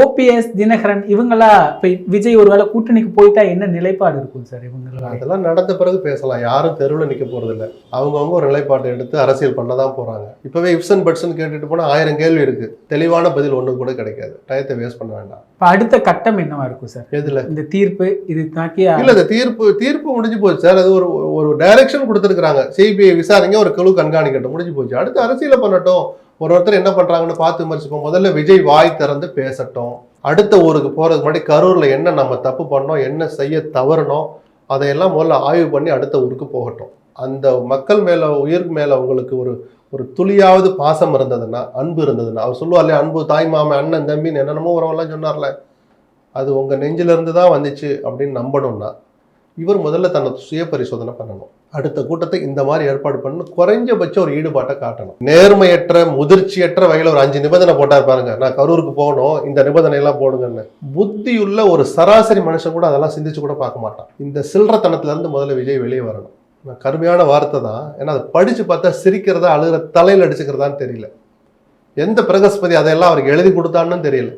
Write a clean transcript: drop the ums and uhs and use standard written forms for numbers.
OPS Dinakaran இவங்களா இப்ப விஜய் ஒருவேளை கூட்டணிக்கு போயிட்டா என்ன நிலைப்பாடு இருக்கும் சார் இவங்களா? அதெல்லாம் நடந்த பிறகு பேசலாம். யாரும் தெருவில் நிற்க போறது இல்லை. அவங்கவுங்க ஒரு நிலைப்பாட்டை எடுத்து அரசியல் பண்ணதான் போறாங்க. இப்பவே இப்ஸ் அண்ட் பட்ஸ்ன்னு கேட்டுட்டு போனா 1000 கேள்வி இருக்கு. தெளிவான பதில் ஒண்ணு கூட கிடைக்காது. டயத்தை வேஸ்ட் பண்ண வேண்டாம். இப்ப அடுத்த கட்டம் என்னவா இருக்கும் சார்? எதுல இந்த தீர்ப்பு இது தாக்கியா இல்ல, இந்த தீர்ப்பு முடிஞ்சு போச்சு சார். அது ஒரு டைரக்ஷன் கொடுத்துருக்காங்க. சிபிஐ விசாரிங்க, ஒரு குழு கண்காணிக்கட்டும், முடிஞ்சு போச்சு. அடுத்து அரசியல பண்ணட்டும். ஒருத்தர் என்ன பண்றாங்கன்னு பார்த்து விமர்சிப்போம். முதல்ல விஜய் வாய் திறந்து பேசட்டும். அடுத்த ஊருக்கு போறதுக்கு முன்னாடி கரூர்ல என்ன நம்ம தப்பு பண்ணோம், என்ன செய்ய தவறணும், அதையெல்லாம் முதல்ல ஆய்வு பண்ணி அடுத்த ஊருக்கு போகட்டும். அந்த மக்கள் மேல, உயிர் மேல உங்களுக்கு ஒரு துளியாவது பாசம் இருந்ததுன்னா, அன்பு இருந்ததுன்னா, அவர் சொல்லுவார்ல, அன்பு தாய் மாமன் அண்ணன் தம்பின்னு என்னென்னமோ உறவெல்லாம் சொன்னார்ல, அது உங்க நெஞ்சில இருந்து தான் வந்துச்சு அப்படின்னு நம்பணும்னா இவர் முதல்ல தன்னை சுய பரிசோதனை பண்ணணும். அடுத்த கூட்டத்தை இந்த மாதிரி ஏற்பாடு பண்ணணும். குறைஞ்சபட்சம் ஒரு ஈடுபாட்டை காட்டணும். நேர்மையற்ற, முதிர்ச்சியற்ற வகையில் ஒரு 5 நிபந்தனை போட்டார் பாருங்க. நான் கரூருக்கு போகணும், இந்த நிபந்தனை எல்லாம் போடுங்கன்னு. புத்தியுள்ள ஒரு சராசரி மனுஷன் கூட அதெல்லாம் சிந்திச்சு கூட பார்க்க மாட்டான். இந்த சில்லறத்தனத்துல இருந்து முதல்ல விஜய் வெளியே வரணும். கருமையான வார்த்தை தான். ஏன்னா அதை படிச்சு பார்த்தா சிரிக்கிறதா அழுகிற தலையில் அடிச்சுக்கிறதான்னு தெரியல. எந்த பிரகஸ்பதி அதையெல்லாம் அவருக்கு எழுதி கொடுத்தான்னு தெரியல.